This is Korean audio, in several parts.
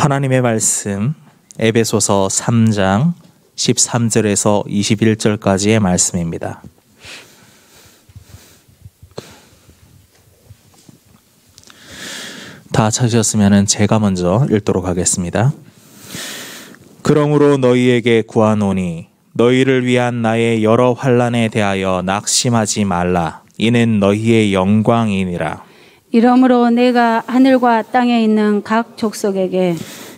하나님의 말씀 에베소서 3장 13절에서 21절까지의 말씀입니다. 다 찾으셨으면 제가 먼저 읽도록 하겠습니다. 그러므로 너희에게 구하노니 너희를 위한 나의 여러 환난에 대하여 낙심하지 말라. 이는 너희의 영광이니라. 이러므로 내가 하늘과 땅에 있는 각 족속에게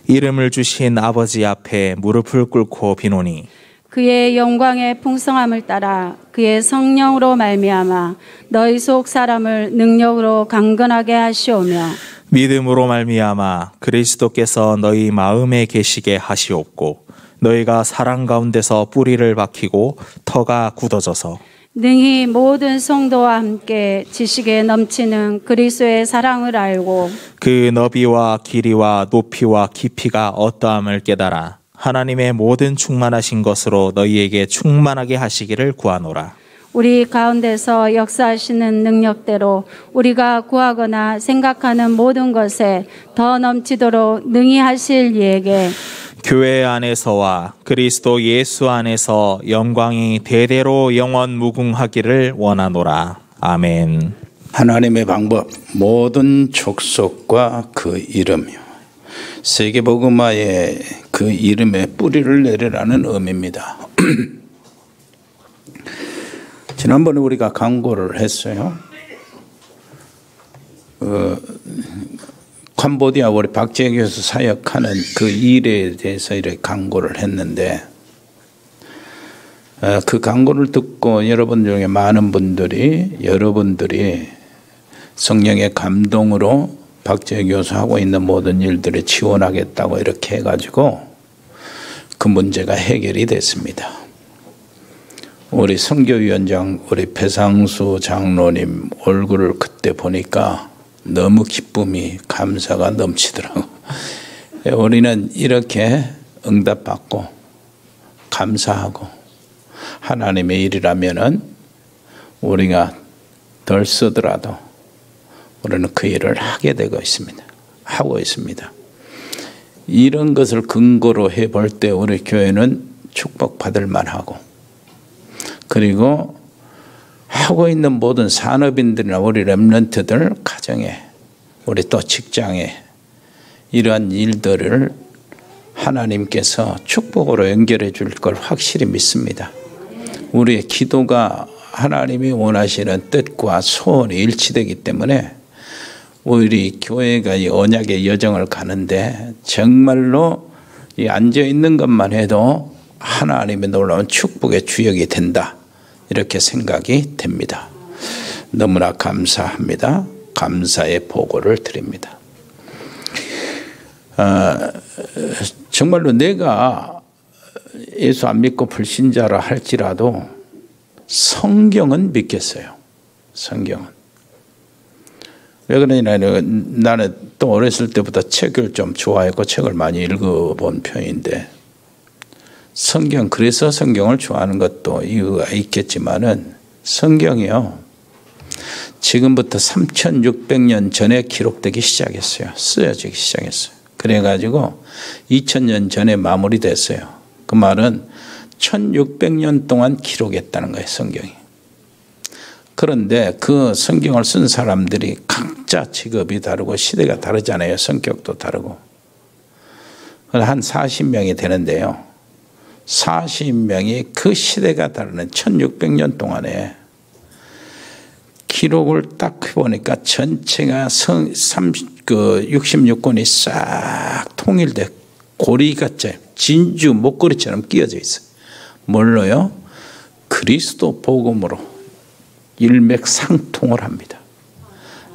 이름을 주신 아버지 앞에 무릎을 꿇고 비노니 그의 영광의 풍성함을 따라 그의 성령으로 말미암아 너희 속 사람을 능력으로 강건하게 하시오며 믿음으로 말미암아 그리스도께서 너희 마음에 계시게 하시옵고 너희가 사랑 가운데서 뿌리를 박히고 터가 굳어져서 능히 모든 성도와 함께 지식에 넘치는 그리스도의 사랑을 알고 그 너비와 길이와 높이와 깊이가 어떠함을 깨달아 하나님의 모든 충만하신 것으로 너희에게 충만하게 하시기를 구하노라. 우리 가운데서 역사하시는 능력대로 우리가 구하거나 생각하는 모든 것에 더 넘치도록 능히 하실 이에게 교회 안에서와 그리스도 예수 안에서 영광이 대대로 영원 무궁하기를 원하노라. 아멘. 하나님의 방법, 모든 족속과 그 이름이요. 세계복음화의 그 이름에 뿌리를 내리라는 의미입니다. 지난번에 우리가 강고를 했어요. 캄보디아 우리 박재희 교수 사역하는 그 일에 대해서 이렇게 강고를 했는데 그 강고를 듣고 여러분 중에 많은 분들이 여러분들이 성령의 감동으로 박재희 교수 하고 있는 모든 일들을 지원하겠다고 이렇게 해가지고 그 문제가 해결이 됐습니다. 우리 선교위원장 우리 배상수 장로님 얼굴을 그때 보니까 너무 기쁨이 감사가 넘치더라고. 우리는 이렇게 응답받고 감사하고 하나님의 일이라면은 우리가 덜 쓰더라도 우리는 그 일을 하게 되고 있습니다. 하고 있습니다. 이런 것을 근거로 해볼 때 우리 교회는 축복받을 만하고 그리고 하고 있는 모든 산업인들이나 우리 렘넌트들 가정에 우리 또 직장에 이러한 일들을 하나님께서 축복으로 연결해 줄 걸 확실히 믿습니다. 우리의 기도가 하나님이 원하시는 뜻과 소원이 일치되기 때문에 우리 교회가 이 언약의 여정을 가는데 정말로 이 앉아 있는 것만 해도 하나님의 놀라운 축복의 주역이 된다. 이렇게 생각이 됩니다. 너무나 감사합니다. 감사의 보고를 드립니다. 정말로 내가 예수 안 믿고 불신자라 할지라도 성경은 믿겠어요. 성경은. 왜 그러냐, 나는 또 어렸을 때부터 책을 좀 좋아했고 책을 많이 읽어본 편인데 성경, 그래서 성경을 좋아하는 것도 이유가 있겠지만은 성경이요. 지금부터 3600년 전에 기록되기 시작했어요. 쓰여지기 시작했어요. 그래가지고 2000년 전에 마무리됐어요. 그 말은 1600년 동안 기록했다는 거예요, 성경이. 그런데 그 성경을 쓴 사람들이 각자 직업이 다르고 시대가 다르잖아요. 성격도 다르고. 한 40명이 되는데요. 40명이 그 시대가 다르는 1600년 동안에 기록을 딱 해보니까 전체가 66권이 싹 통일돼 고리같이 진주 목걸이처럼 끼어져 있어요. 뭘로요? 그리스도 복음으로 일맥상통을 합니다.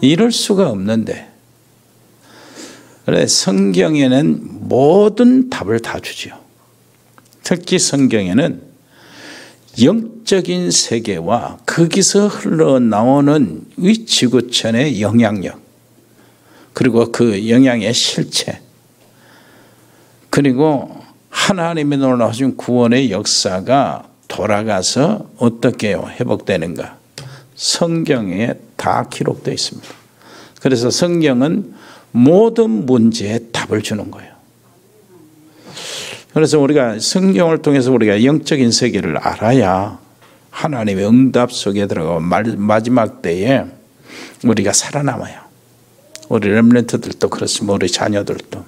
이럴 수가 없는데 그래 성경에는 모든 답을 다 주지요. 특히 성경에는 영적인 세계와 거기서 흘러나오는 이 지구촌의 영향력 그리고 그 영향의 실체 그리고 하나님의 놀라우신 구원의 역사가 돌아가서 어떻게 회복되는가 성경에 다 기록되어 있습니다. 그래서 성경은 모든 문제에 답을 주는 거예요. 그래서 우리가 성경을 통해서 우리가 영적인 세계를 알아야 하나님의 응답 속에 들어가고 마지막 때에 우리가 살아남아요. 우리 렘넌트들도 그렇습니다. 우리 자녀들도.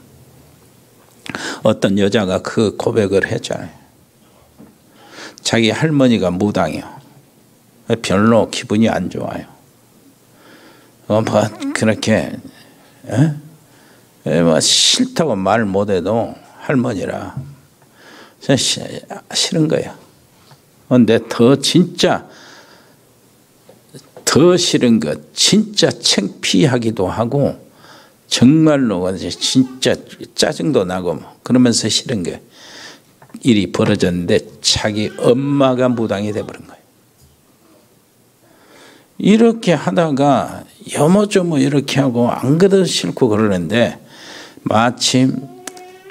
어떤 여자가 그 고백을 했잖아요. 자기 할머니가 무당이요. 별로 기분이 안 좋아요. 뭐 그렇게 뭐 싫다고 말 못해도 할머니라 싫은 거예요. 근데 더 싫은 것, 진짜 창피하기도 하고 정말로 진짜 짜증도 나고 그러면서 싫은 게 일이 벌어졌는데 자기 엄마가 무당이 돼버린 거예요. 이렇게 하다가 여모저모 이렇게 하고 안 그래도 싫고 그러는데 마침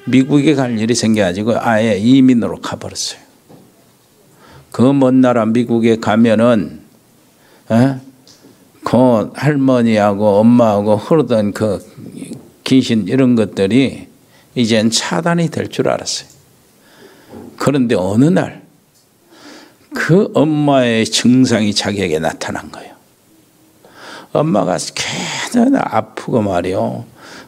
미국에 갈 일이 생겨가지고 아예 이민으로 가버렸어요. 그 먼 나라 미국에 가면은 그 할머니하고 엄마하고 흐르던 그 귀신 이런 것들이 이젠 차단이 될 줄 알았어요. 그런데 어느 날 그 엄마의 증상이 자기에게 나타난 거예요. 엄마가 계속 아프고 말이요.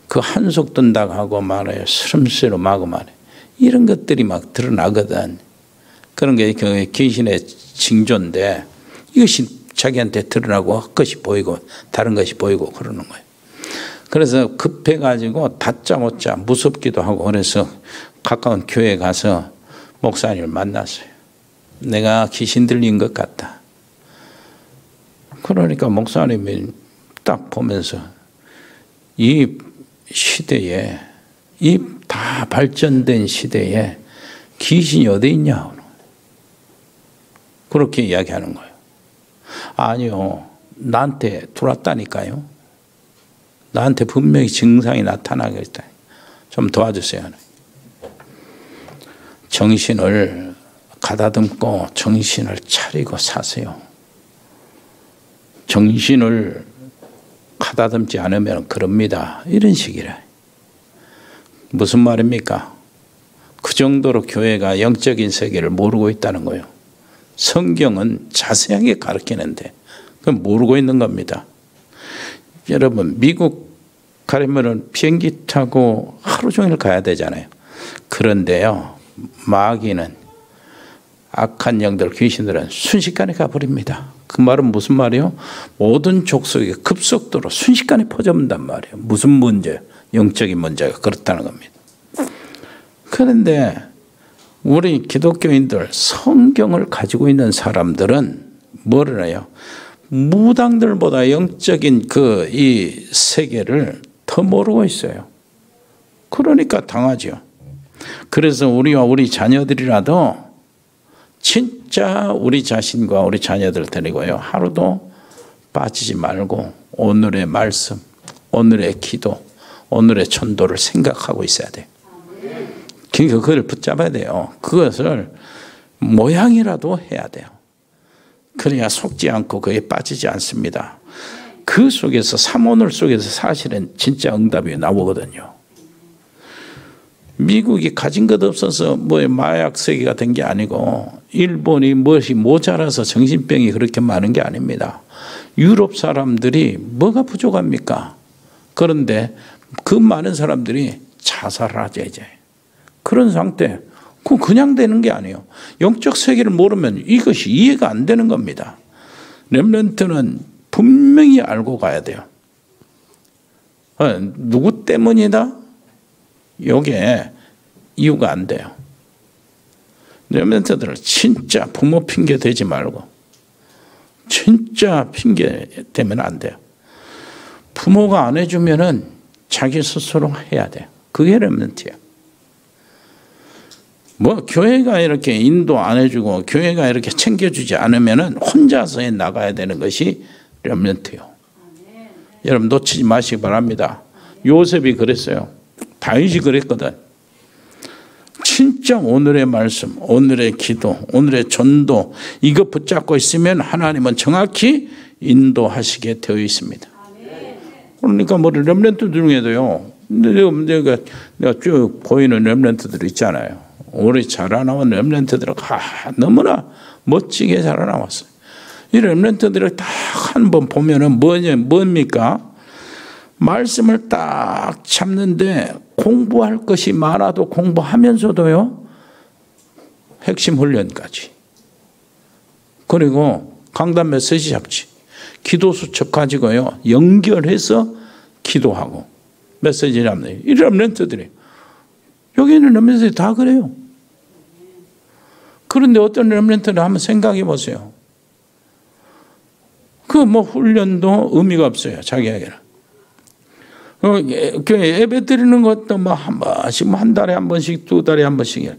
그 한속 든다고 하고 말해요. 스름스름 하고 말해요. 이런 것들이 막 드러나거든. 그런 게 그 귀신의 징조인데 이것이 자기한테 드러나고 헛것이 보이고 다른 것이 보이고 그러는 거예요. 그래서 급해가지고 다짜고짜 무섭기도 하고 그래서 가까운 교회에 가서 목사님을 만났어요. 내가 귀신 들린 것 같다. 그러니까 목사님이 딱 보면서 이 시대에 이 다 발전된 시대에 귀신이 어디 있냐 그렇게 이야기하는 거예요. 아니요, 나한테 들어왔다니까요. 나한테 분명히 증상이 나타나겠다. 좀 도와주세요. 정신을 가다듬고 정신을 차리고 사세요. 정신을 가다듬지 않으면 그럽니다. 이런 식이래. 무슨 말입니까? 그 정도로 교회가 영적인 세계를 모르고 있다는 거예요. 성경은 자세하게 가르치는데 그건 모르고 있는 겁니다. 여러분 미국 가려면 비행기 타고 하루 종일 가야 되잖아요. 그런데요 마귀는 악한 영들 귀신들은 순식간에 가버립니다. 그 말은 무슨 말이에요? 모든 족속에 급속도로 순식간에 퍼져본단 말이에요. 무슨 문제? 영적인 문제가 그렇다는 겁니다. 그런데 우리 기독교인들 성경을 가지고 있는 사람들은 뭐를 해요? 무당들보다 영적인 이 세계를 더 모르고 있어요. 그러니까 당하죠. 그래서 우리와 우리 자녀들이라도 진짜 우리 자신과 우리 자녀들 데리고요. 하루도 빠지지 말고 오늘의 말씀, 오늘의 기도, 오늘의 전도를 생각하고 있어야 돼요. 그걸 붙잡아야 돼요. 그것을 모양이라도 해야 돼요. 그래야 속지 않고 그에 빠지지 않습니다. 그 속에서 삼오늘 속에서 사실은 진짜 응답이 나오거든요. 미국이 가진 것 없어서 마약 세계가 된 게 아니고 일본이 무엇이 모자라서 정신병이 그렇게 많은 게 아닙니다. 유럽 사람들이 뭐가 부족합니까? 그런데 그 많은 사람들이 자살을 하죠 이제. 그런 상태. 그냥 되는 게 아니에요. 영적 세계를 모르면 이것이 이해가 안 되는 겁니다. 렘넌트는 분명히 알고 가야 돼요. 누구 때문이다? 이게 이유가 안 돼요. 렘넌트들은 진짜 부모 핑계 대지 말고 진짜 핑계 대면 안 돼요. 부모가 안 해주면은 자기 스스로 해야 돼요. 그게 렘넌트예요. 교회가 이렇게 인도 안 해주고 교회가 이렇게 챙겨주지 않으면은 혼자서 나가야 되는 것이 렘넌트예요. 여러분 놓치지 마시기 바랍니다. 요셉이 그랬어요. 다윗이 그랬거든. 진짜 오늘의 말씀, 오늘의 기도, 오늘의 전도 이거 붙잡고 있으면 하나님은 정확히 인도하시게 되어 있습니다. 그러니까 렘넌트 중에도요. 내가 쭉 보이는 렘넌트들 있잖아요. 우리 자라나온 렘넌트들은 너무나 멋지게 자라나왔어요. 이 렘넌트들을 딱 한 번 보면은 뭡니까? 말씀을 딱 잡는데 공부할 것이 많아도 공부하면서도요, 핵심 훈련까지. 그리고 강단 메시지 잡지. 기도 수첩 가지고요, 연결해서 기도하고 메시지 잡는 이 렘넌트들이. 여기 있는 렘넌트들이 다 그래요. 그런데 어떤 렘넌트를 한번 생각해 보세요. 그 훈련도 의미가 없어요, 자기에게는. 예배 드리는 것도 한 번씩, 한 달에 한 번씩, 두 달에 한 번씩.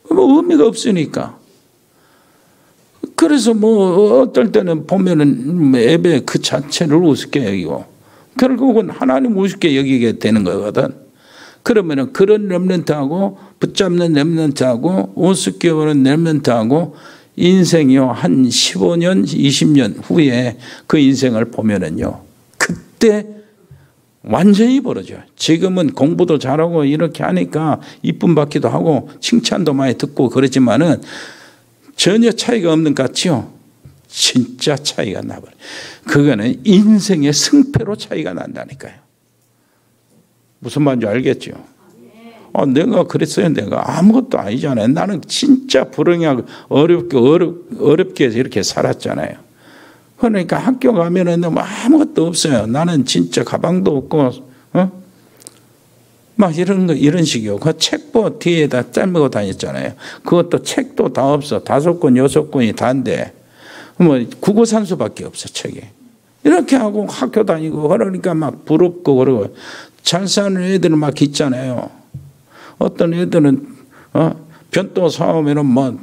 의미가 없으니까. 그래서 어떨 때는 보면은 예배 그 자체를 우습게 여기고, 결국은 하나님 우습게 여기게 되는 거거든. 그러면은 그런 렘넌트하고 붙잡는 렘넌트하고 우습게 보는 렘넌트하고 인생이요, 한 15년, 20년 후에 그 인생을 보면은요, 그때 완전히 벌어져요. 지금은 공부도 잘하고 이렇게 하니까 이쁨 받기도 하고 칭찬도 많이 듣고 그러지만은 전혀 차이가 없는 것 같지요? 진짜 차이가 나버려요. 그거는 인생의 승패로 차이가 난다니까요. 무슨 말인지 알겠죠? 내가 그랬어요. 내가 아무것도 아니잖아요. 나는 진짜 불행하고 어렵게 이렇게 살았잖아요. 그러니까 학교 가면은 아무것도 없어요. 나는 진짜 가방도 없고, 막 이런 식이요. 그 책보 뒤에다 짤매고 다녔잖아요. 그것도 책도 다 없어. 5권, 6권이 다인데, 국어산수밖에 없어, 책이. 이렇게 하고 학교 다니고, 그러니까 막 부럽고 그러고, 잘 사는 애들은 막 있잖아요. 어떤 애들은, 변도 사오면은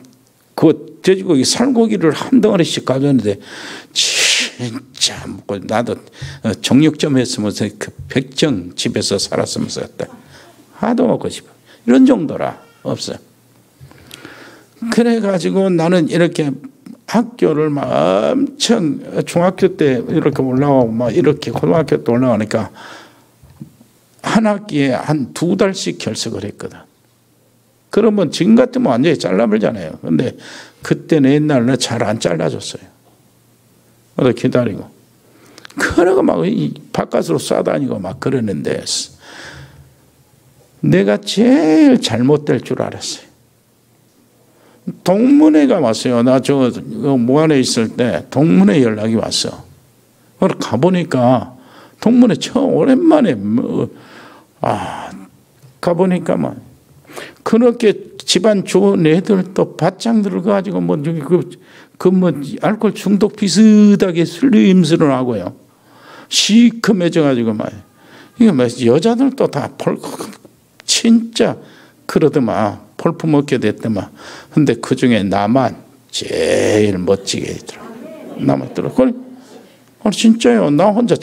그 돼지고기 살고기를 한 덩어리씩 가져오는데, 진짜 나도 정육점 했으면서 그 백정 집에서 살았으면서 하도 먹고 싶어. 이런 정도라 없어요. 그래가지고 나는 이렇게 학교를 막 엄청 중학교 때 이렇게 올라가고 막 이렇게 고등학교 때 올라가니까 한 학기에 한 2달씩 결석을 했거든. 그러면 지금 같으면 완전히 잘라버리잖아요. 근데 그때는 옛날에 잘 안 잘라줬어요. 그래서 기다리고. 그러고 막 바깥으로 쏴다니고 막 그러는데 내가 제일 잘못될 줄 알았어요. 동문회가 왔어요. 나 모안에 있을 때 동문회 연락이 왔어. 그래서 가보니까 동문회 처음 오랜만에 가보니까 막 그렇게 집안 좋은 애들 또 밭장들을 가지고 알코올 중독 비슷하게 술림술을 하고요. 시커매져가지고 막 이게 여자들도 다 진짜 그러더만 펄프 먹게 됐더만. 근데 그 중에 나만 제일 멋지게 있더라. 남았더라. 진짜요. 나 혼자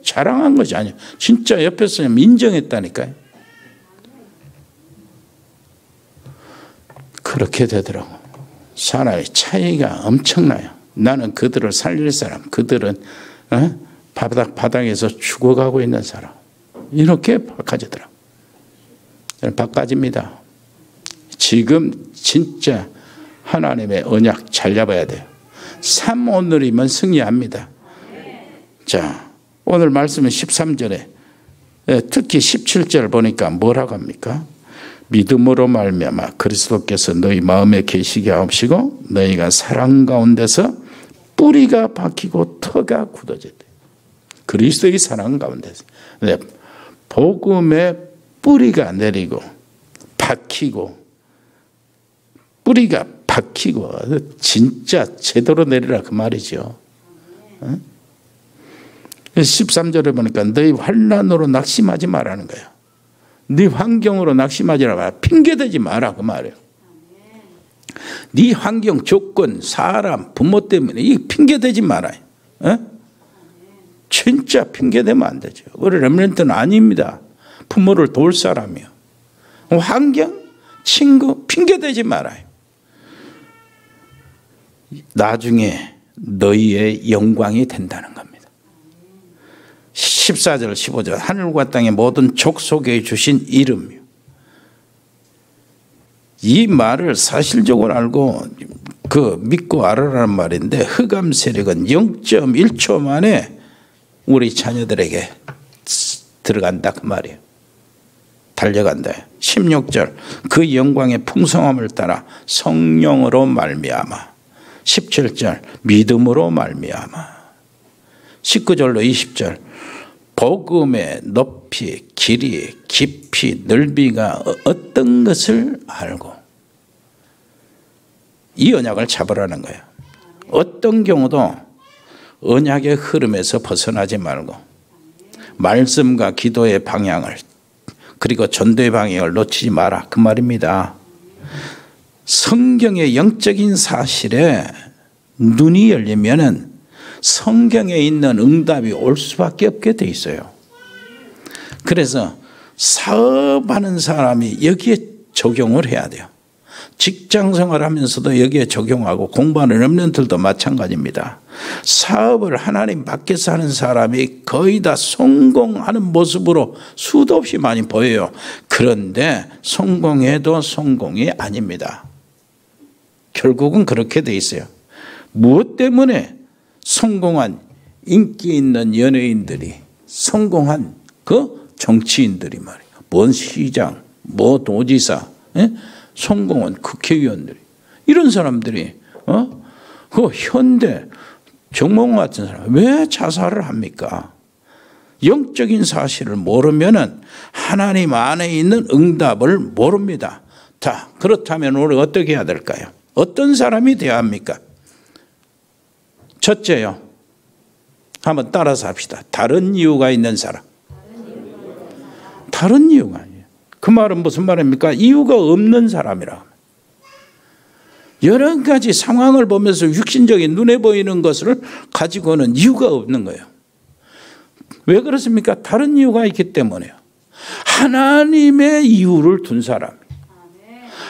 자랑한 것이 아니야. 진짜 옆에서 인정했다니까요. 그렇게 되더라고. 사람의 차이가 엄청나요. 나는 그들을 살릴 사람, 그들은 바닥에서 죽어가고 있는 사람. 이렇게 바꿔지더라고. 바꿔집니다. 지금 진짜 하나님의 언약 잘 잡아야 돼요. 삶 오늘이면 승리합니다. 자, 오늘 말씀은 13절에 특히 17절 보니까 뭐라고 합니까? 믿음으로 말미암아 그리스도께서 너희 마음에 계시게 하옵시고 너희가 사랑 가운데서 뿌리가 박히고 터가 굳어졌대. 그리스도의 사랑 가운데서. 복음의 뿌리가 내리고 박히고 뿌리가 박히고 진짜 제대로 내리라 그 말이죠. 13절에 보니까 너희 환난으로 낙심하지 말라는 거예요. 네 환경으로 낙심하지 마라. 핑계대지 마라 그 말이에요. 네 환경, 조건, 사람, 부모 때문에 이 핑계대지 마라. 진짜 핑계대면 안 되죠. 우리 렘넌트는 아닙니다. 부모를 도울 사람이요. 환경, 친구 핑계대지 말아요. 나중에 너희의 영광이 된다는 겁니다. 14절 15절 하늘과 땅의 모든 족속에 주신 이름이요. 이 말을 사실적으로 알고 믿고 알아라는 말인데, 흑암 세력은 0.1초 만에 우리 자녀들에게 들어간다 그 말이에요. 달려간다. 16절 그 영광의 풍성함을 따라 성령으로 말미암아. 17절 믿음으로 말미암아. 19절로 20절 복음의 높이, 길이, 깊이, 넓이가 어떤 것을 알고 이 언약을 잡으라는 거예요. 어떤 경우도 언약의 흐름에서 벗어나지 말고 말씀과 기도의 방향을, 그리고 전도의 방향을 놓치지 마라 그 말입니다. 성경의 영적인 사실에 눈이 열리면은 성경에 있는 응답이 올 수밖에 없게 돼 있어요. 그래서 사업하는 사람이 여기에 적용을 해야 돼요. 직장 생활하면서도 여기에 적용하고, 공부하는 렘넌트들도 마찬가지입니다. 사업을 하나님 밖에서 하는 사람이 거의 다 성공하는 모습으로 수도 없이 많이 보여요. 그런데 성공해도 성공이 아닙니다. 결국은 그렇게 돼 있어요. 무엇 때문에 성공한 인기 있는 연예인들이, 성공한 그 정치인들이 말이에요. 뭔 시장, 뭐 도지사, 성공한 국회의원들이, 이런 사람들이 그 현대 정몽 같은 사람 왜 자살을 합니까? 영적인 사실을 모르면은 하나님 안에 있는 응답을 모릅니다. 자, 그렇다면 우리 어떻게 해야 될까요? 어떤 사람이 되어야 합니까? 첫째요, 한번 따라서 합시다. 다른 이유가 있는 사람. 다른 이유가 아니에요. 그 말은 무슨 말입니까? 이유가 없는 사람이라. 여러 가지 상황을 보면서 육신적인 눈에 보이는 것을 가지고는 이유가 없는 거예요. 왜 그렇습니까? 다른 이유가 있기 때문에요. 하나님의 이유를 둔 사람,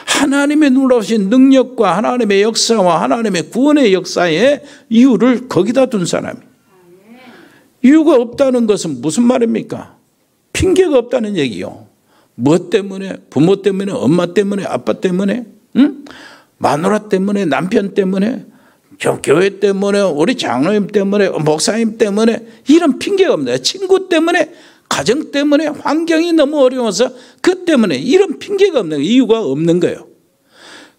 하나님의 놀라우신 능력과 하나님의 역사와 하나님의 구원의 역사의 이유를 거기다 둔 사람이. 이유가 없다는 것은 무슨 말입니까? 핑계가 없다는 얘기요. 뭐 때문에? 부모 때문에, 엄마 때문에, 아빠 때문에, 마누라 때문에, 남편 때문에, 교회 때문에, 우리 장로님 때문에, 목사님 때문에, 이런 핑계가 없나요? 친구 때문에, 가정 때문에, 환경이 너무 어려워서 그 때문에, 이런 핑계가 없는 거예요. 이유가 없는 거예요.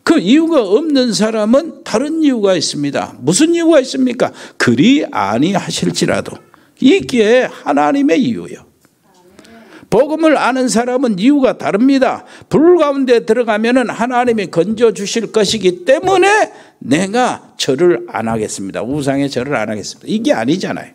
그 이유가 없는 사람은 다른 이유가 있습니다. 무슨 이유가 있습니까? 그리 아니하실지라도. 이게 하나님의 이유예요. 복음을 아는 사람은 이유가 다릅니다. 불 가운데 들어가면은 하나님이 건져 주실 것이기 때문에 내가 절을 안 하겠습니다. 우상에 절을 안 하겠습니다. 이게 아니잖아요.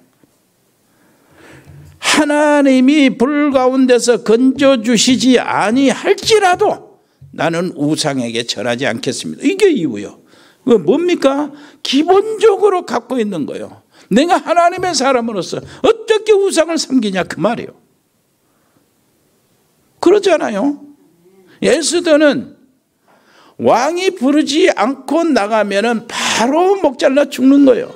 하나님이 불 가운데서 건져 주시지 아니할지라도 나는 우상에게 절하지 않겠습니다. 이게 이유요. 뭡니까? 기본적으로 갖고 있는 거예요. 내가 하나님의 사람으로서 어떻게 우상을 섬기냐 그 말이에요. 그러잖아요. 에스더는 왕이 부르지 않고 나가면은 바로 목 잘라 죽는 거예요.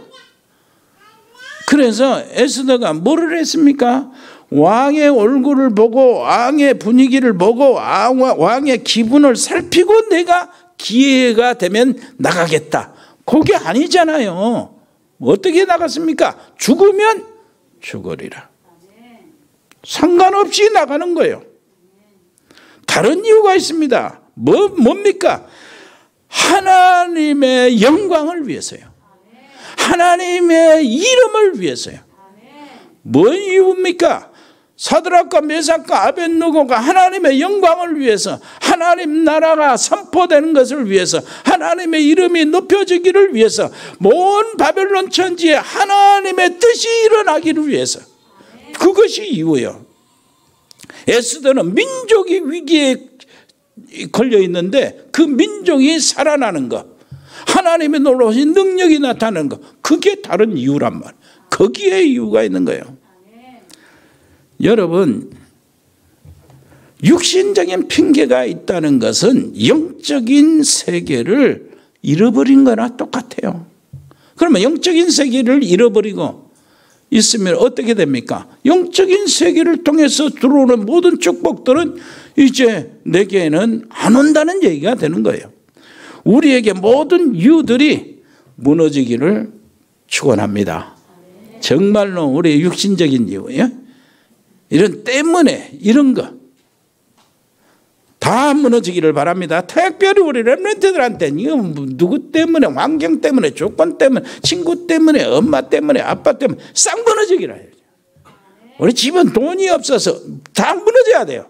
그래서 에스더가 뭐를 했습니까? 왕의 얼굴을 보고 왕의 분위기를 보고 왕의 기분을 살피고 내가 기회가 되면 나가겠다. 그게 아니잖아요. 어떻게 나갔습니까? 죽으면 죽으리라. 상관없이 나가는 거예요. 다른 이유가 있습니다. 뭡니까? 하나님의 영광을 위해서요. 하나님의 이름을 위해서요. 뭔 이유입니까? 사드락과 메삭과 아벳느고가 하나님의 영광을 위해서, 하나님 나라가 선포되는 것을 위해서, 하나님의 이름이 높여지기를 위해서, 온 바벨론 천지에 하나님의 뜻이 일어나기를 위해서. 그것이 이유예요. 에스더는 민족이 위기에 걸려 있는데 그 민족이 살아나는 것, 하나님의 놀라우신 능력이 나타나는 것, 그게 다른 이유란 말. 거기에 이유가 있는 거예요. 여러분, 육신적인 핑계가 있다는 것은 영적인 세계를 잃어버린 거나 똑같아요. 그러면 영적인 세계를 잃어버리고 있으면 어떻게 됩니까? 영적인 세계를 통해서 들어오는 모든 축복들은 이제 내게는 안 온다는 얘기가 되는 거예요. 우리에게 모든 이유들이 무너지기를 축원합니다. 정말로 우리의 육신적인 이유예요. 이런 때문에 이런 거 다 무너지기를 바랍니다. 특별히 우리 렘넌트들한테 누구 때문에, 환경 때문에, 조건 때문에, 친구 때문에, 엄마 때문에, 아빠 때문에 싹 무너지기를 해요. 우리 집은 돈이 없어서 다 무너져야 돼요.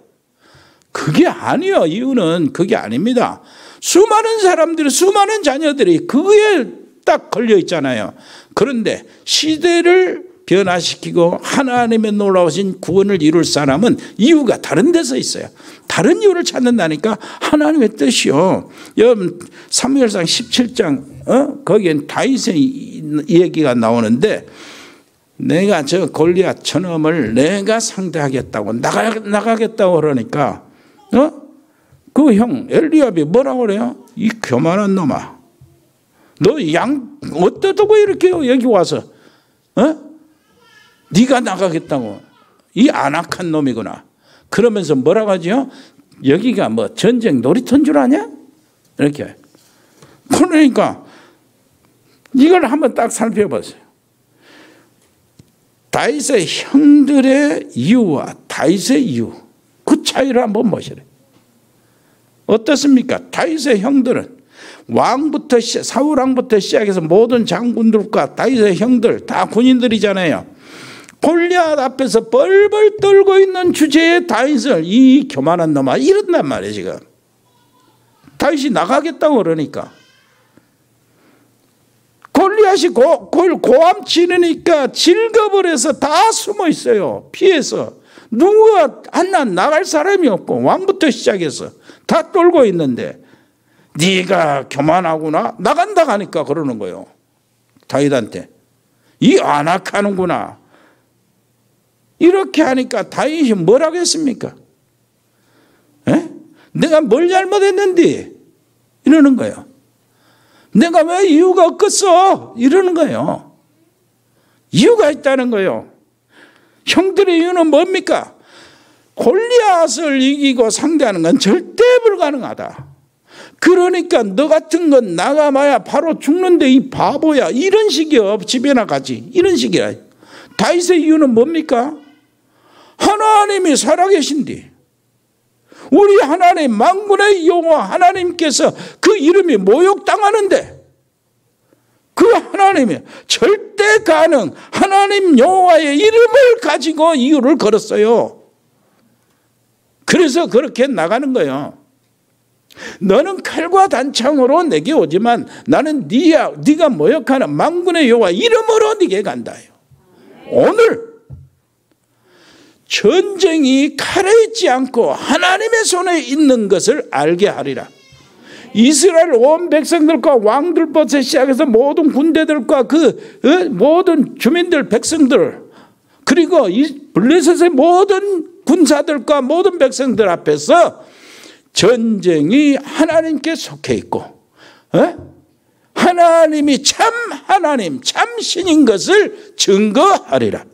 그게 아니에요. 이유는 그게 아닙니다. 수많은 사람들이, 수많은 자녀들이 그거에 딱 걸려 있잖아요. 그런데 시대를 변화시키고 하나님의 놀라우신 구원을 이룰 사람은 이유가 다른 데서 있어요. 다른 이유를 찾는다니까. 하나님의 뜻이요. 여러분 사무엘상 17장 거기엔 다윗의 얘기가 나오는데, 내가 저 골리앗 저놈을 내가 상대하겠다고 나가겠다고 그러니까 그 형 엘리압이 뭐라고 그래요? 이 교만한 놈아, 너 양 어떠다고 이렇게 여기 와서 네가 나가겠다고, 이 안악한 놈이구나. 그러면서 뭐라고 하죠? 여기가 뭐 전쟁 놀이터인 줄 아냐? 이렇게. 그러니까 이걸 한번 딱 살펴보세요. 다윗의 형들의 이유와 다윗의 이유, 그 차이를 한번 보시래. 어떻습니까? 다윗의 형들은 왕부터 사울 왕부터 시작해서 모든 장군들과 다윗의 형들 다 군인들이잖아요. 골리앗 앞에서 벌벌 떨고 있는 주제에 다윗을 이 교만한 놈아 이런단 말이에요. 지금 다윗이 나가겠다고 그러니까 골리앗이 고함 치르니까 질겁을 해서 다 숨어 있어요. 피해서. 누구가 하나 나갈 사람이 없고 왕부터 시작해서 다 떨고 있는데 네가 교만하구나, 나간다 하니까 그러는 거예요. 다윗한테 이 안악하는구나. 이렇게 하니까 다윗이 뭘 하겠습니까? 내가 뭘 잘못했는데 이러는 거예요. 내가 왜 이유가 없겠어 이러는 거예요. 이유가 있다는 거예요. 형들의 이유는 뭡니까? 골리앗을 이기고 상대하는 건 절대 불가능하다. 그러니까 너 같은 건 나가봐야 바로 죽는데 이 바보야, 이런 식이요. 집에 나가지 이런 식이야. 다윗의 이유는 뭡니까? 하나님이 살아계신디, 우리 하나님 만군의 여호와 하나님께서 그 이름이 모욕당하는데 그 하나님이 절대 가능 하나님 여호와의 이름을 가지고 이유를 걸었어요. 그래서 그렇게 나가는 거예요. 너는 칼과 단창으로 내게 오지만 나는 네가 모욕하는 만군의 여호와 이름으로 네게 간다. 오늘 전쟁이 칼에 있지 않고 하나님의 손에 있는 것을 알게 하리라. 이스라엘 온 백성들과 왕들부터 시작해서 모든 군대들과 그 모든 주민들, 백성들, 그리고 이 블레셋의 모든 군사들과 모든 백성들 앞에서 전쟁이 하나님께 속해 있고 하나님이 참 하나님, 참 신인 것을 증거하리라.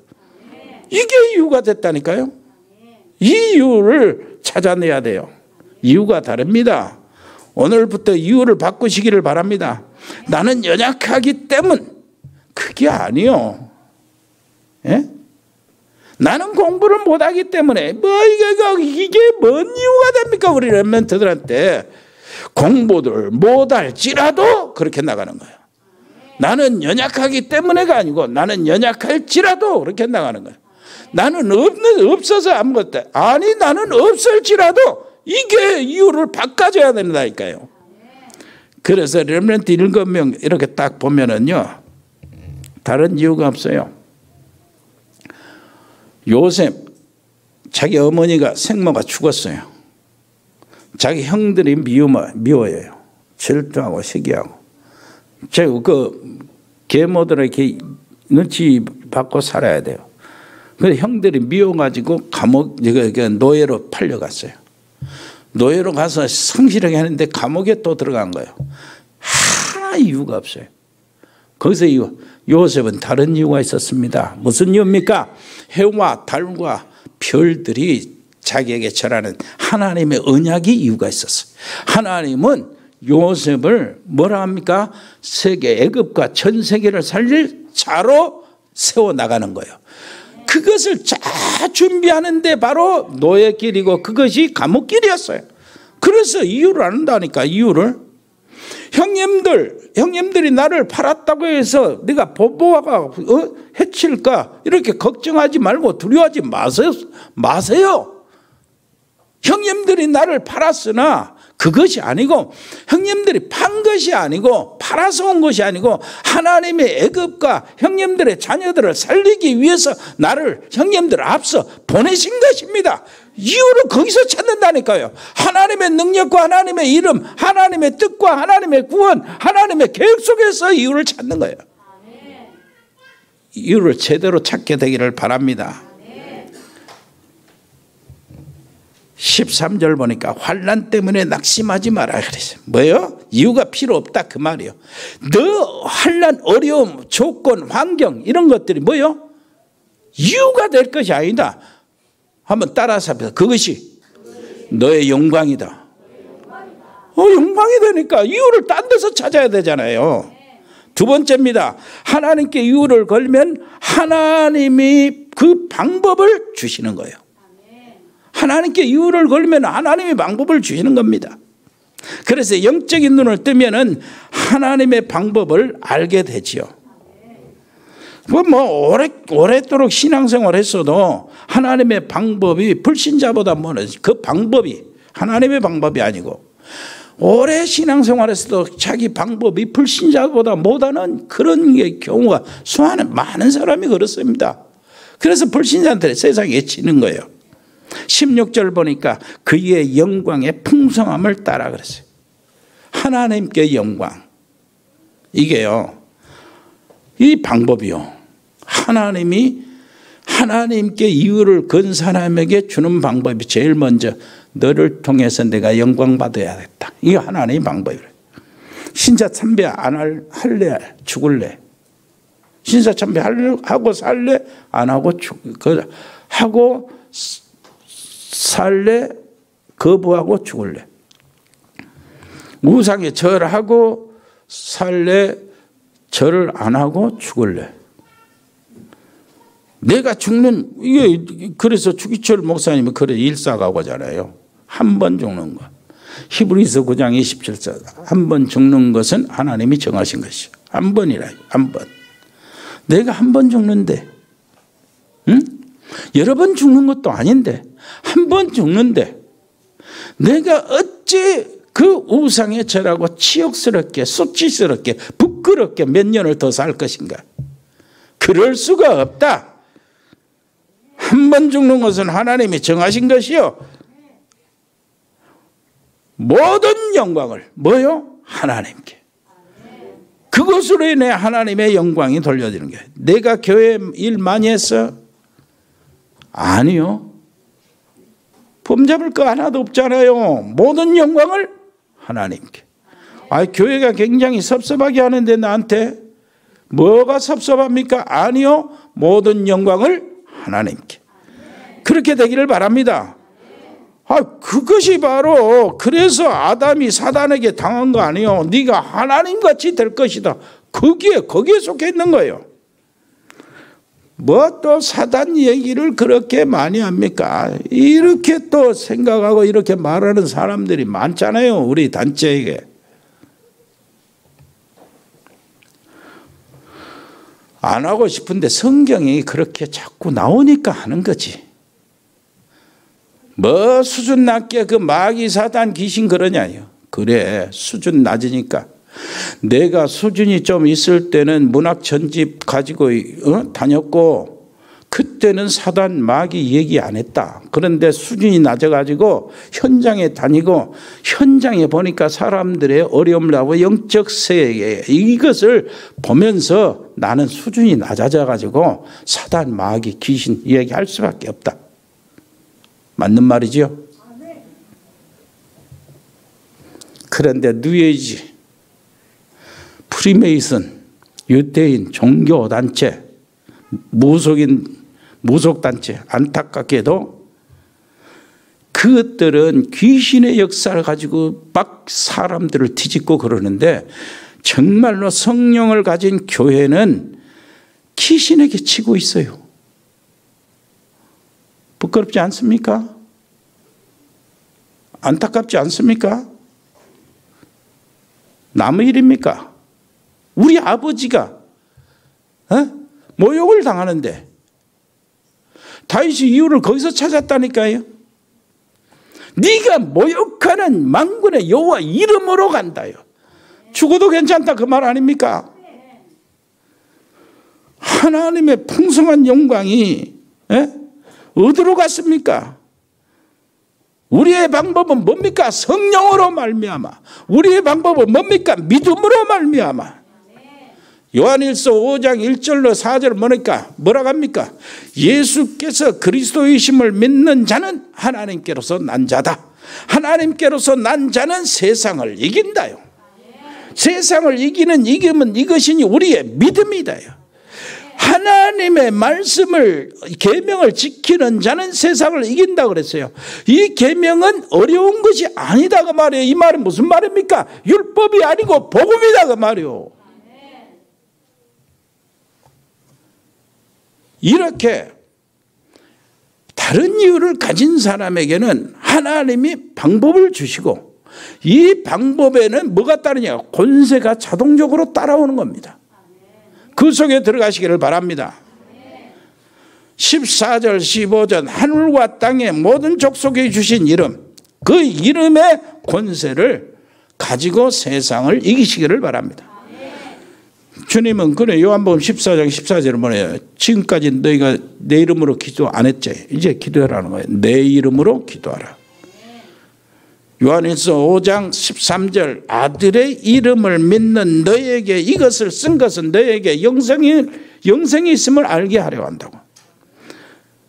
이게 이유가 됐다니까요. 이 이유를 찾아내야 돼요. 이유가 다릅니다. 오늘부터 이유를 바꾸시기를 바랍니다. 나는 연약하기 때문, 그게 아니요. 나는 공부를 못하기 때문에 이게 뭔 이유가 됩니까? 우리 렘넌트들한테 공부를 못할지라도 그렇게 나가는 거예요. 나는 연약하기 때문에가 아니고 나는 연약할지라도 그렇게 나가는 거예요. 나는 없어서 아무것도, 아니 나는 없을지라도 이게 이유를 바꿔줘야 된다니까요. 그래서 렘넌트 7명 이렇게 딱 보면은요, 다른 이유가 없어요. 요셉, 자기 어머니가 생모가 죽었어요. 자기 형들이 미워해요. 질투하고 시기하고. 제가 그 계모들에게 눈치 받고 살아야 돼요. 그래서 형들이 미워가지고 감옥, 노예로 팔려갔어요. 노예로 가서 성실하게 하는데 감옥에 또 들어간 거예요. 하나 이유가 없어요. 거기서 요셉은 다른 이유가 있었습니다. 무슨 이유입니까? 해와 달과 별들이 자기에게 절하는 하나님의 언약이 이유가 있었어요. 하나님은 요셉을 뭐라 합니까? 세계 애굽과 전 세계를 살릴 자로 세워나가는 거예요. 그것을 잘 준비하는데 바로 노예길이고 그것이 감옥길이었어요. 그래서 이유를 안다니까. 이유를. 형님들이 나를 팔았다고 해서 내가 보복아가 해칠까 이렇게 걱정하지 말고 두려워하지 마세요. 형님들이 나를 팔았으나 그것이 아니고, 형님들이 판 것이 아니고 팔아서 온 것이 아니고 하나님의 애굽과 형님들의 자녀들을 살리기 위해서 나를 형님들 앞서 보내신 것입니다. 이유를 거기서 찾는다니까요. 하나님의 능력과 하나님의 이름, 하나님의 뜻과 하나님의 구원, 하나님의 계획 속에서 이유를 찾는 거예요. 이유를 제대로 찾게 되기를 바랍니다. 13절 보니까 환난 때문에 낙심하지 마라 그랬어요. 뭐요? 이유가 필요 없다 그 말이요. 너 환난, 어려움, 조건, 환경 이런 것들이 뭐요? 이유가 될 것이 아니다. 한번 따라서 합니다. 그것이 너의 영광이다. 영광이 되니까 이유를 딴 데서 찾아야 되잖아요. 두 번째입니다. 하나님께 이유를 걸면 하나님이 그 방법을 주시는 거예요. 하나님께 이유를 걸면 하나님이 방법을 주시는 겁니다. 그래서 영적인 눈을 뜨면은 하나님의 방법을 알게 되지요. 오랫도록 신앙생활 했어도 하나님의 방법이 불신자보다 그 방법이 하나님의 방법이 아니고, 오래 신앙생활에서도 자기 방법이 불신자보다 못하는 그런 경우가 수많은 많은 사람이 그렇습니다. 그래서 불신자한테 세상에 치는 거예요. 16절 보니까 그의 영광의 풍성함을 따라 그랬어요. 하나님께 영광. 이게요, 이 방법이요, 하나님께 이유를 건 사람에게 주는 방법이 제일 먼저 너를 통해서 내가 영광 받아야겠다. 이게 하나님의 방법이래요. 신사 참배 안 할래? 죽을래? 신사 참배 하고 살래? 안 하고 하고 살래? 거부하고 죽을래? 우상에 절하고 살래? 절을 안 하고 죽을래? 내가 죽는, 이게 그래서 주기철 목사님이 그래 일사각오잖아요. 한 번 죽는 것. 히브리서 9장 27절. 한 번 죽는 것은 하나님이 정하신 것이요. 한 번이라, 한 번. 내가 한 번 죽는데, 응? 여러 번 죽는 것도 아닌데, 한 번 죽는데, 내가 어찌 그 우상에 절하고 치욕스럽게, 수치스럽게, 부끄럽게 몇 년을 더 살 것인가? 그럴 수가 없다. 한 번 죽는 것은 하나님이 정하신 것이요. 모든 영광을 뭐요? 하나님께. 그것으로 인해 하나님의 영광이 돌려지는 거예요. 내가 교회 일 많이 했어? 아니요. 범잡을 거 하나도 없잖아요. 모든 영광을 하나님께. 교회가 굉장히 섭섭하게 하는데 나한테 뭐가 섭섭합니까? 아니요. 모든 영광을 하나님께. 그렇게 되기를 바랍니다. 그것이 바로, 그래서 아담이 사단에게 당한 거 아니에요. 네가 하나님같이 될 것이다. 거기에 속해 있는 거예요. 뭐 또 사단 얘기를 그렇게 많이 합니까? 이렇게 또 생각하고 이렇게 말하는 사람들이 많잖아요. 우리 단체에게. 안 하고 싶은데 성경이 그렇게 자꾸 나오니까 하는 거지. 뭐 수준 낮게 그 마귀 사단 귀신 그러냐요. 그래, 수준 낮으니까. 내가 수준이 좀 있을 때는 문학 전집 가지고 다녔고, 그때는 사단 마귀 얘기 안 했다. 그런데 수준이 낮아가지고 현장에 다니고, 현장에 보니까 사람들의 어려움을 하고 영적 세계 이것을 보면서 나는 수준이 낮아져가지고 사단 마귀 귀신 얘기할 수밖에 없다. 맞는 말이죠? 그런데 뉴에이지, 프리메이슨 유대인 종교단체, 무속단체, 안타깝게도 그것들은 귀신의 역사를 가지고 막 사람들을 뒤집고 그러는데 정말로 성령을 가진 교회는 귀신에게 치고 있어요. 부끄럽지 않습니까? 안타깝지 않습니까? 남의 일입니까? 우리 아버지가 모욕을 당하는데 다윗이 이유를 거기서 찾았다니까요. 네가 모욕하는 만군의 여호와 이름으로 간다요. 죽어도 괜찮다 그 말 아닙니까? 하나님의 풍성한 영광이 어디로 갔습니까? 우리의 방법은 뭡니까? 성령으로 말미암아. 우리의 방법은 뭡니까? 믿음으로 말미암아. 요한일서 5장 1절로 4절 뭐라고 합니까? 예수께서 그리스도이심을 믿는 자는 하나님께로서 난 자다. 하나님께로서 난 자는 세상을 이긴다요. 세상을 이기는 이김은 이것이니 우리의 믿음이다요. 하나님의 말씀을 계명을 지키는 자는 세상을 이긴다 그랬어요. 이 계명은 어려운 것이 아니다 그 말이에요. 이 말은 무슨 말입니까? 율법이 아니고 복음이다 그 말이에요. 이렇게 다른 이유를 가진 사람에게는 하나님이 방법을 주시고 이 방법에는 뭐가 따르냐? 권세가 자동적으로 따라오는 겁니다. 그 속에 들어가시기를 바랍니다. 14절 15절 하늘과 땅의 모든 족속에 주신 이름, 그 이름의 권세를 가지고 세상을 이기시기를 바랍니다. 주님은 그래 요한복음 14장 14절을 뭐래요? 지금까지 너희가 내 이름으로 기도 안 했지? 이제 기도하라는 거예요. 내 이름으로 기도하라. 요한일서 5장 13절 아들의 이름을 믿는 너에게 이것을 쓴 것은 너에게 영생이 있음을 알게 하려 한다고.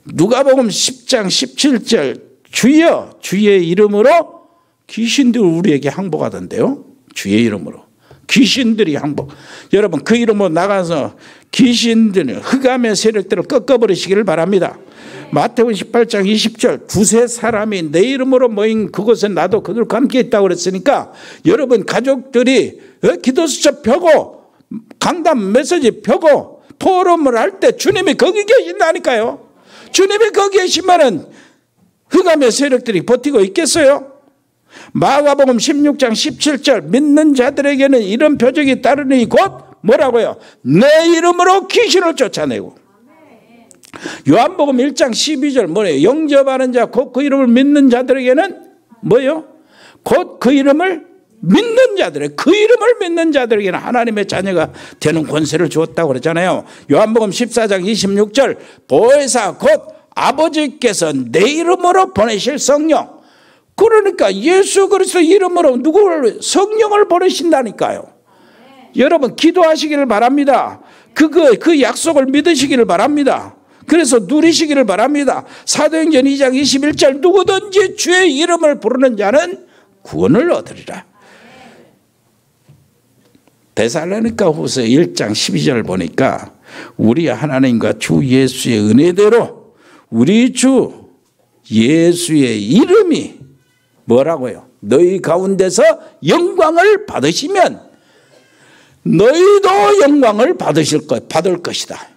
누가복음 10장 17절 주여 주의 이름으로 귀신들 우리에게 항복하던데요. 주의 이름으로 귀신들이 항복. 여러분 그 이름으로 나가서 귀신들 흑암의 세력들을 꺾어버리시기를 바랍니다. 마태복음 18장 20절 두세 사람이 내 이름으로 모인 그곳에 나도 그들과 함께 있다고 그랬으니까 여러분 가족들이 기도수첩 펴고 강단 메시지 펴고 토론을 할 때 주님이 거기 계신다니까요. 주님이 거기 계시면은 흑암의 세력들이 버티고 있겠어요? 마가복음 16장 17절 믿는 자들에게는 이런 표적이 따르니 곧 뭐라고요? 내 이름으로 귀신을 쫓아내고. 요한복음 1장 12절 뭐래요? 영접하는 자 곧 그 이름을 믿는 자들에게는 뭐요? 곧 그 이름을 믿는 자들에게 그 이름을 믿는 자들에게는 하나님의 자녀가 되는 권세를 주었다고 그러잖아요. 요한복음 14장 26절 보혜사 곧 아버지께서 내 이름으로 보내실 성령. 그러니까 예수 그리스도 이름으로 누구를 성령을 보내신다니까요. 여러분 기도하시기를 바랍니다. 그 약속을 믿으시기를 바랍니다. 그래서 누리시기를 바랍니다. 사도행전 2장 21절 누구든지 주의 이름을 부르는 자는 구원을 얻으리라. 데살로니가 후서 1장 12절 보니까 우리 하나님과 주 예수의 은혜대로 우리 주 예수의 이름이 뭐라고요? 너희 가운데서 영광을 받으시면 너희도 영광을 받을 것이다.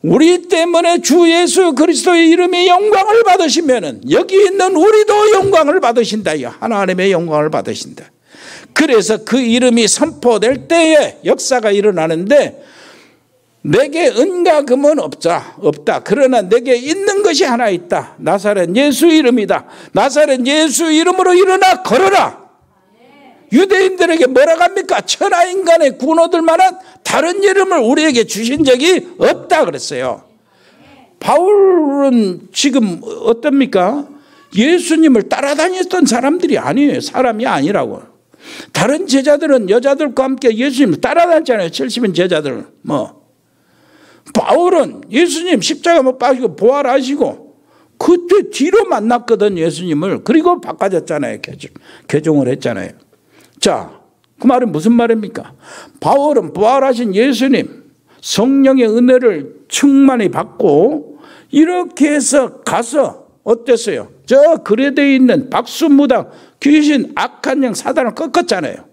우리 때문에 주 예수 그리스도의 이름이 영광을 받으시면은 여기 있는 우리도 영광을 받으신다요. 하나님의 영광을 받으신다. 그래서 그 이름이 선포될 때에 역사가 일어나는데 내게 은과 금은 없다. 그러나 내게 있는 것이 하나 있다. 나사렛 예수 이름이다. 나사렛 예수 이름으로 일어나 걸어라. 유대인들에게 뭐라고 합니까? 천하인간의 구원 얻을 만한 다른 이름을 우리에게 주신 적이 없다 그랬어요. 바울은 지금 어떻습니까? 예수님을 따라다녔던 사람들이 아니에요. 사람이 아니라고. 다른 제자들은 여자들과 함께 예수님을 따라다녔잖아요. 70인 제자들은. 바울은 예수님 십자가 못 박히고 부활하시고 그때 뒤로 만났거든 예수님을. 그리고 바꿔졌잖아요. 개종을 했잖아요. 자, 그 말은 무슨 말입니까? 바울은 부활하신 예수님 성령의 은혜를 충만히 받고 이렇게 해서 가서 어땠어요? 저 그레데에 있는 박수무당 귀신 악한 영 사단을 꺾었잖아요.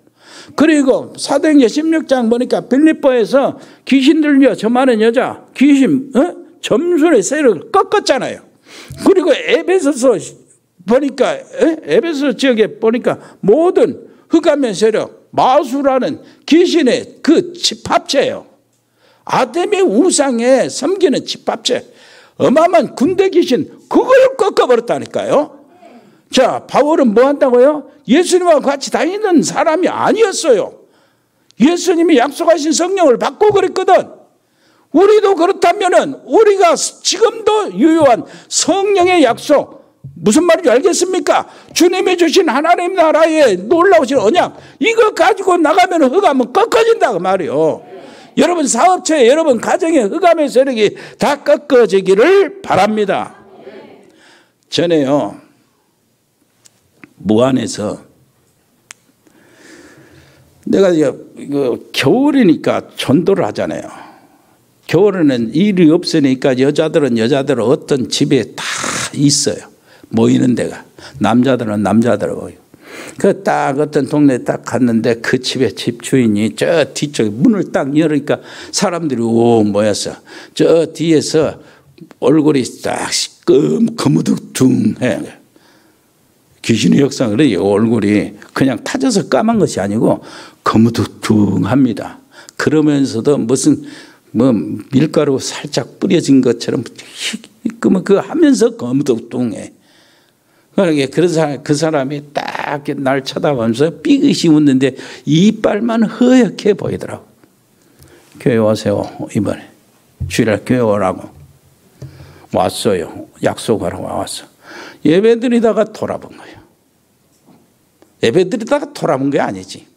그리고 사도행전 16장 보니까 빌립보에서 귀신 들려 저 많은 여자 귀신 점술의 세력을 꺾었잖아요. 그리고 에베소서 보니까 에베소 지역에 보니까 모든 흑암의 세력 마술하는 귀신의 그 집합체예요. 아담의 우상에 섬기는 집합체 어마어마한 군대 귀신 그걸 꺾어버렸다니까요. 자, 바울은 뭐 한다고요? 예수님과 같이 다니는 사람이 아니었어요. 예수님이 약속하신 성령을 받고 그랬거든. 우리도 그렇다면은 우리가 지금도 유효한 성령의 약속 무슨 말인지 알겠습니까? 주님이 주신 하나님 나라의 놀라우신 언약 이거 가지고 나가면 흑암은 꺾어진다 그 말이요. 여러분 사업체에 여러분 가정의 흑암의 세력이 다 꺾어지기를 바랍니다. 전에요 무안에서 내가 겨울이니까 전도를 하잖아요. 겨울에는 일이 없으니까 여자들은 어떤 집에 다 있어요. 모이는 데가. 남자들은 남자들 모이고. 그 딱 어떤 동네에 딱 갔는데 그 집의 집주인이 저 뒤쪽에 문을 딱 열으니까 사람들이 오 모였어. 저 뒤에서 얼굴이 딱 거무둥둥해. 귀신의 역사 그래요. 얼굴이 그냥 타져서 까만 것이 아니고 거무둥둥합니다. 그러면서도 무슨 밀가루 살짝 뿌려진 것처럼 그 하면서 거무둥둥해. 그러니까 그 사람이 딱 날 쳐다보면서 삐끗이 웃는데 이빨만 허옇게 보이더라고. 교회 오세요. 이번에 주일날 교회 오라고 왔어요. 약속하러 왔어. 예배드리다가 돌아본 거예요. 예배드리다가 돌아본 게 아니지.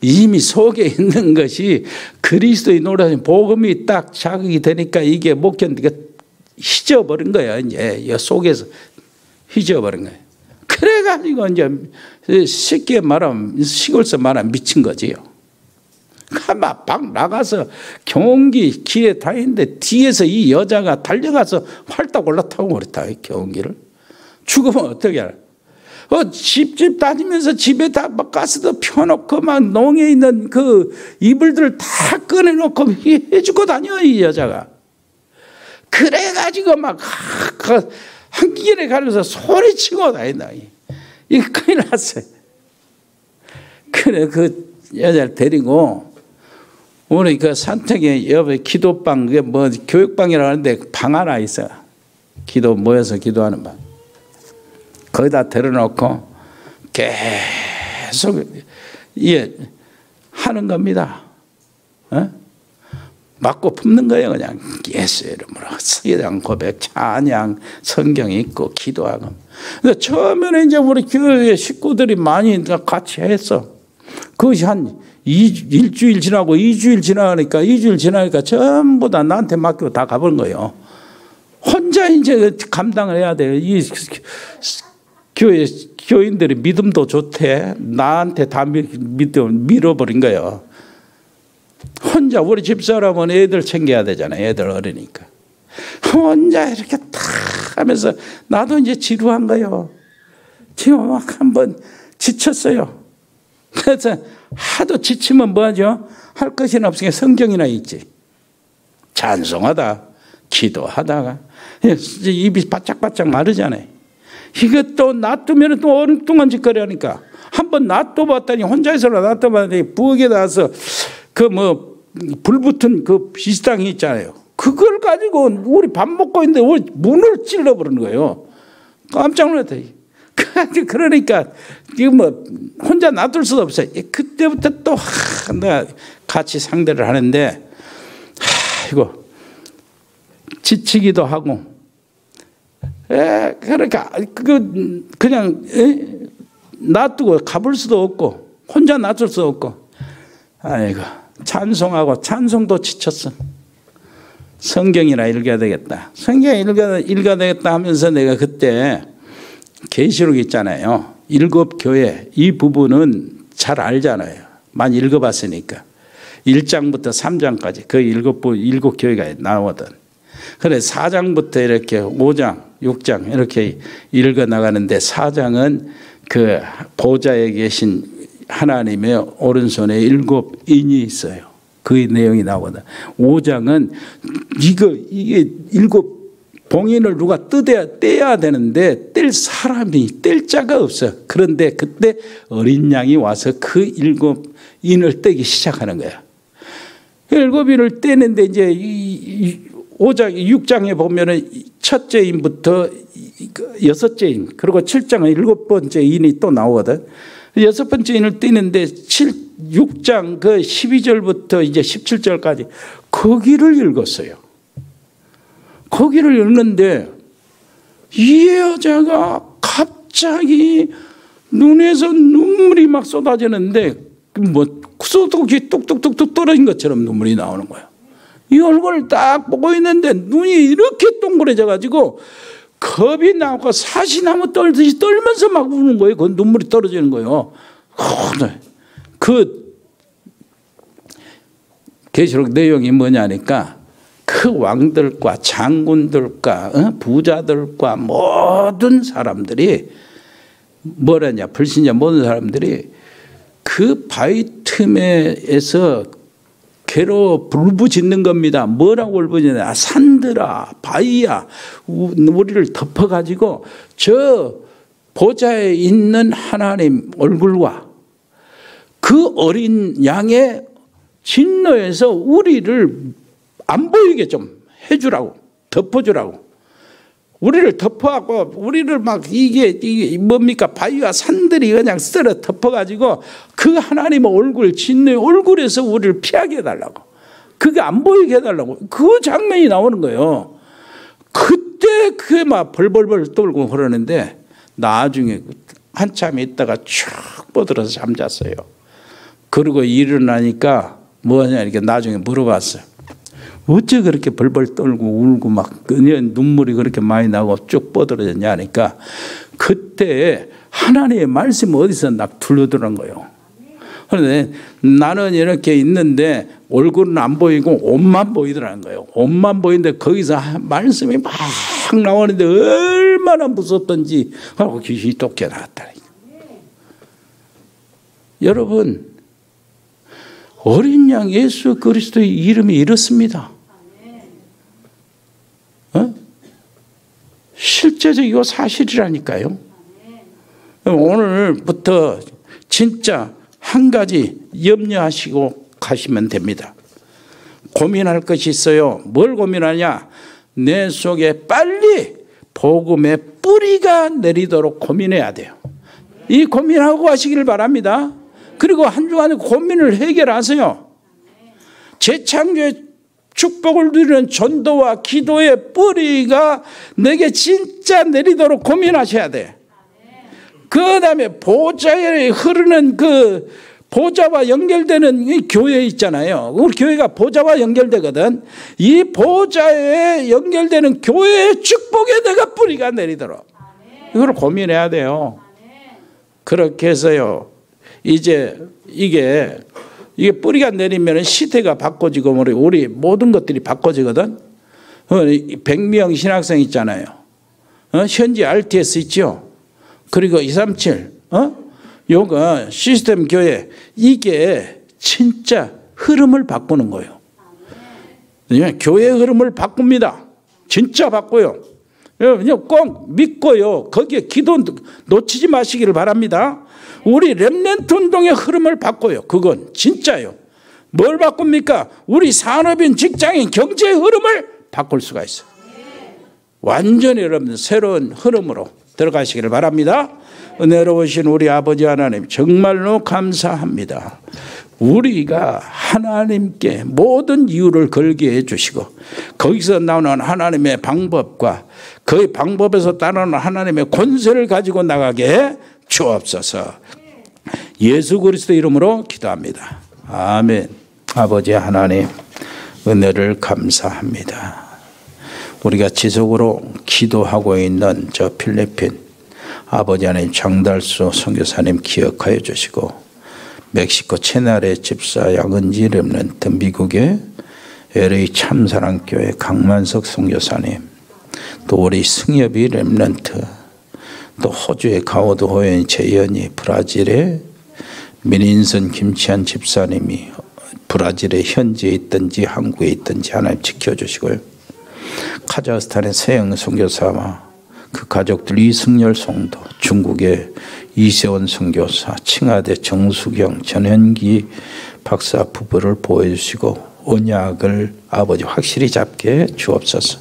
이미 속에 있는 것이 그리스도의 놀라신 복음이 딱 자극이 되니까 이게 못 견디니까 휘저어버린 거야. 이제 속에서 휘저어버린 거예요. 그래가지고 이제 쉽게 말하면 시골서 말하면 미친 거지요. 막 나가서 경운기 길에 다니는데 뒤에서 이 여자가 달려가서 활딱 올라타고 그랬다. 경운기를. 죽으면 어떻게 알아? 집집 다니면서 집에 다 막 가스도 펴놓고 막 농에 있는 그 이불들을 다 꺼내놓고 해주고 다녀 이 여자가. 그래가지고 막 한길에 가면서 소리치고 다닌다. 이거 큰일 났어요. 그래 그 여자를 데리고 우리 그 산택에 옆에 기도방 그게 뭐 교육방이라고 하는데 방 하나 있어. 모여서 기도하는 방. 거기다 데려놓고 계속 하는 겁니다. 맞고 품는 거예요. 그냥 예수 이름으로 서기장 고백, 찬양, 성경 읽고 기도하고. 근데 처음에는 이제 우리 교회 식구들이 많이 같이 했어. 그것이 한 일주일 지나고 2주일 지나니까 전부 다 나한테 맡기고 다 가버린 거예요. 혼자 이제 감당을 해야 돼요. 이 교인들이 믿음도 좋대. 나한테 다 밀어버린 거예요. 혼자 우리 집사람은 애들 챙겨야 되잖아요. 애들 어리니까. 혼자 이렇게 탁 하면서 나도 이제 지루한 거예요. 지금 막 한번 지쳤어요. 그래서 하도 지치면 뭐하죠? 할 것이 없으니까 성경이나 읽지. 찬송하다, 기도하다가 입이 바짝바짝 마르잖아요. 이것도 놔두면 또 엉뚱한 짓거리 하니까 한번 놔둬봤더니 혼자서 놔둬봤더니 부엌에 나와서 불 붙은 그 비스당이 있잖아요. 그걸 가지고 우리 밥 먹고 있는데 우리 문을 찔러버리는 거예요. 깜짝 놀랐다. 그러니까 지금 혼자 놔둘 수도 없어요. 그때부터 또 내가 같이 상대를 하는데 이거 지치기도 하고 그러니까 그냥 놔두고 가볼 수도 없고 혼자 놔둘 수도 없고 아이고 찬송하고 찬송도 지쳤어. 성경이나 읽어야 되겠다. 성경 읽어야 되겠다 하면서 내가 그때 계시록 있잖아요. 7 교회 이 부분은 잘 알잖아요. 많이 읽어봤으니까. 1장부터 3장까지 그 일곱 교회가 나오거든. 그래 4장부터 이렇게 5장, 6장 이렇게 읽어 나가는데 4장은 그 보좌에 계신 하나님의 오른손에 7인이 있어요. 그 내용이 나오거든. 5장은 이게 7 봉인을 누가 떼야 되는데 뗄 사람이 뗄 자가 없어. 그런데 그때 어린 양이 와서 그 7인을 떼기 시작하는 거야. 7인을 떼는데 이제 5장, 6장에 보면은 첫째 인부터 6째 인, 그리고 7장은 7번째 인이 또 나오거든. 6번째 인을 떼는데 6장 그 12절부터 이제 17절까지 거기를 읽었어요. 거기를 읽는데 이 여자가 갑자기 눈에서 눈물이 막 쏟아지는데 뭐 소독이 뚝뚝뚝뚝 떨어진 것처럼 눈물이 나오는 거야. 이 얼굴을 딱 보고 있는데 눈이 이렇게 동그래져 가지고 겁이 나고 사시나무 떨듯이 떨면서 막 우는 거예요. 그 눈물이 떨어지는 거예요. 그 계시록 내용이 뭐냐니까 그 왕들과 장군들과 부자들과 모든 사람들이 뭐라냐, 불신자 모든 사람들이 그 바위 틈에서 괴로 불부짖는 겁니다. 뭐라고 울부짖냐? 산들아, 바위야, 우리를 덮어가지고 저 보좌에 있는 하나님 얼굴과 그 어린 양의 진노에서 우리를 안 보이게 좀 해주라고, 덮어주라고. 우리를 덮어하고 우리를 막 이게 뭡니까? 바위와 산들이 그냥 쓸어 덮어가지고 그 하나님의 얼굴, 진노의 얼굴에서 우리를 피하게 해달라고. 그게 안 보이게 해달라고. 그 장면이 나오는 거예요. 그때 그게 막 벌벌벌 떨고 그러는데 나중에 한참 있다가 쭉 뻗어서 잠잤어요. 그리고 일어나니까 뭐냐 이렇게 나중에 물어봤어요. 어째 그렇게 벌벌 떨고 울고 막 눈물이 그렇게 많이 나고 쭉 뻗어졌냐 하니까 그때 하나님의 말씀이 어디서 막 들려들은 거예요. 그런데 나는 이렇게 있는데 얼굴은 안 보이고 옷만 보이더라는 거예요. 옷만 보이는데 거기서 말씀이 막 나오는데 얼마나 무섭던지 하고 귀신이 또 깨어났다니까. 여러분, 어린 양 예수 그리스도의 이름이 이렇습니다. 실제적이고 사실이라니까요. 오늘부터 진짜 한 가지 염려하시고 가시면 됩니다. 고민할 것이 있어요. 뭘 고민하냐? 내 속에 빨리 복음의 뿌리가 내리도록 고민해야 돼요. 이 고민하고 가시기를 바랍니다. 그리고 한 주간 고민을 해결하세요. 재창조의 축복을 누리는 전도와 기도의 뿌리가 내게 진짜 내리도록 고민하셔야 돼. 그 다음에 보좌에 흐르는 그 보좌와 연결되는 이 교회 있잖아요. 우리 교회가 보좌와 연결되거든. 이 보좌에 연결되는 교회의 축복에 내가 뿌리가 내리도록 이걸 고민해야 돼요. 그렇게 해서요. 이제 이게 뿌리가 내리면 시대가 바꿔지고 우리 모든 것들이 바꿔지거든. 100명 신학생 있잖아요. 현지 RTS 있죠. 그리고 237 요거 시스템 교회 이게 진짜 흐름을 바꾸는 거예요. 교회의 흐름을 바꿉니다. 진짜 바꿔요. 꼭 믿고요. 거기에 기도 놓치지 마시기를 바랍니다. 우리 렘넌트 운동의 흐름을 바꿔요. 그건 진짜요. 뭘 바꿉니까? 우리 산업인, 직장인, 경제의 흐름을 바꿀 수가 있어요. 완전히 여러분들 새로운 흐름으로 들어가시기를 바랍니다. 은혜로우신 우리 아버지 하나님 정말로 감사합니다. 우리가 하나님께 모든 이유를 걸게 해주시고 거기서 나오는 하나님의 방법과 그 방법에서 따르는 하나님의 권세를 가지고 나가게 주옵소서. 예수 그리스도 이름으로 기도합니다. 아멘. 아버지 하나님 은혜를 감사합니다. 우리가 지속으로 기도하고 있는 저 필리핀 아버지 하나님 장달수 선교사님 기억하여 주시고 멕시코 채나레 집사 양은지 렘넌트, 미국의 LA 참사랑교회 강만석 선교사님, 또 우리 승엽이 렘넌트, 또 호주의 가오드 호연 재현이, 브라질의 민인선 김치한 집사님이 브라질에 현지에 있든지 한국에 있든지 하나님 지켜주시고요. 카자흐스탄의 세영 선교사와 그 가족들, 이승열 성도, 중국의 이세원 선교사, 칭하대 정수경, 전현기 박사 부부를 보호해주시고 언약을 아버지 확실히 잡게 주옵소서.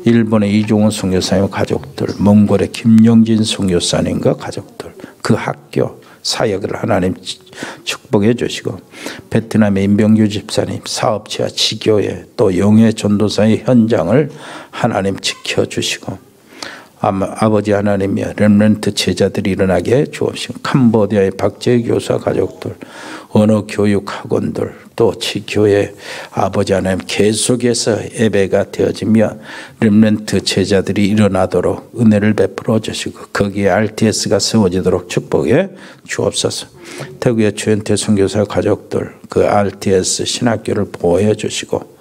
일본의 이종훈 선교사님과 가족들, 몽골의 김영진 선교사님과 가족들, 그 학교 사역을 하나님 축복해 주시고, 베트남의 임병규 집사님 사업체와 지교회, 또 영예 전도사의 현장을 하나님 지켜주시고, 아버지 하나님이여 렘넌트 제자들이 일어나게 주옵시고, 캄보디아의 박재희 교사 가족들, 언어 교육 학원들, 또 지교회 아버지 하나님 계속해서 예배가 되어지며 렘넌트 제자들이 일어나도록 은혜를 베풀어 주시고, 거기에 RTS가 세워지도록 축복해 주옵소서. 태국의 주현태 선교사 가족들, 그 RTS 신학교를 보호해 주시고,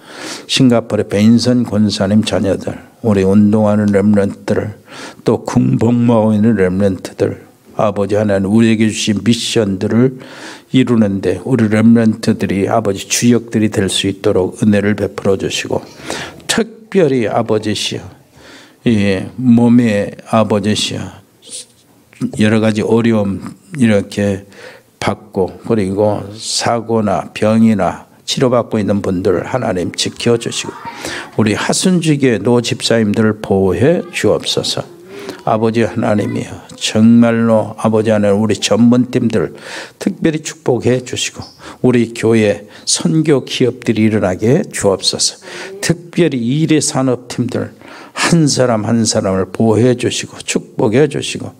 싱가포르의 배인선 권사님 자녀들, 우리 운동하는 렘넌트들, 또 군복무하고 있는 렘넌트들, 아버지 하나님 우리에게 주신 미션들을 이루는데 우리 렘넌트들이 아버지 주역들이 될 수 있도록 은혜를 베풀어 주시고, 특별히 아버지시여, 몸의 아버지시여, 여러 가지 어려움 이렇게 받고, 그리고 사고나 병이나 치료받고 있는 분들 하나님 지켜주시고, 우리 하순주교의 노 집사님들을 보호해 주옵소서. 아버지 하나님이여, 정말로 아버지 하나님 우리 전문팀들 특별히 축복해 주시고, 우리 교회 선교 기업들이 일어나게 주옵소서. 특별히 일의 산업팀들 한 사람 한 사람을 보호해 주시고 축복해 주시고,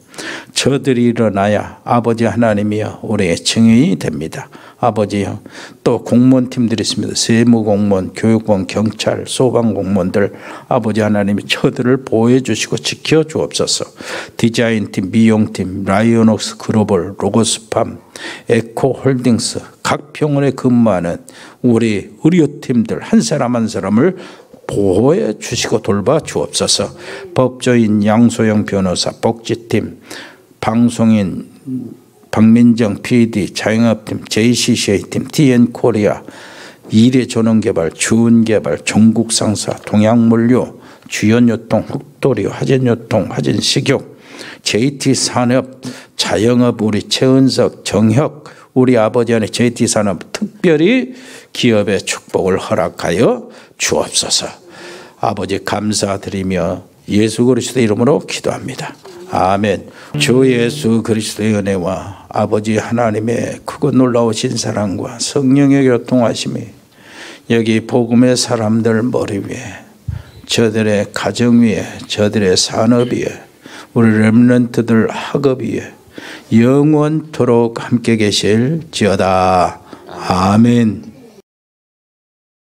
저들이 일어나야 아버지 하나님이여 우리의 증인이 됩니다. 아버지요, 또 공무원팀들이 있습니다. 세무공무원, 교육공무원, 경찰, 소방공무원들 아버지 하나님이 저들을 보호해 주시고 지켜 주옵소서. 디자인팀, 미용팀, 라이온옥스 글로벌, 로고스팜, 에코홀딩스, 각 병원에 근무하는 우리 의료팀들 한 사람 한 사람을 보호해 주시고 돌봐 주옵소서. 법조인 양소영 변호사, 복지팀, 방송인 박민정 PD, 자영업팀, JCCA팀, TN코리아, 미래조능개발, 주은개발, 종국상사, 동양물류, 주연유통, 흑도류, 화진유통, 화진식욕, JT산업, 자영업, 우리 최은석, 정혁, 우리 아버지 안에 JT산업 특별히 기업의 축복을 허락하여 주옵소서. 아버지 감사드리며 예수 그리스도의 이름으로 기도합니다. 아멘. 주 예수 그리스도의 은혜와 아버지 하나님의 크고 놀라우신 사랑과 성령의 교통하심이 여기 복음의 사람들 머리 위에, 저들의 가정 위에, 저들의 산업 위에, 우리 렘넌트들 학업 위에 영원토록 함께 계실지어다. 아멘.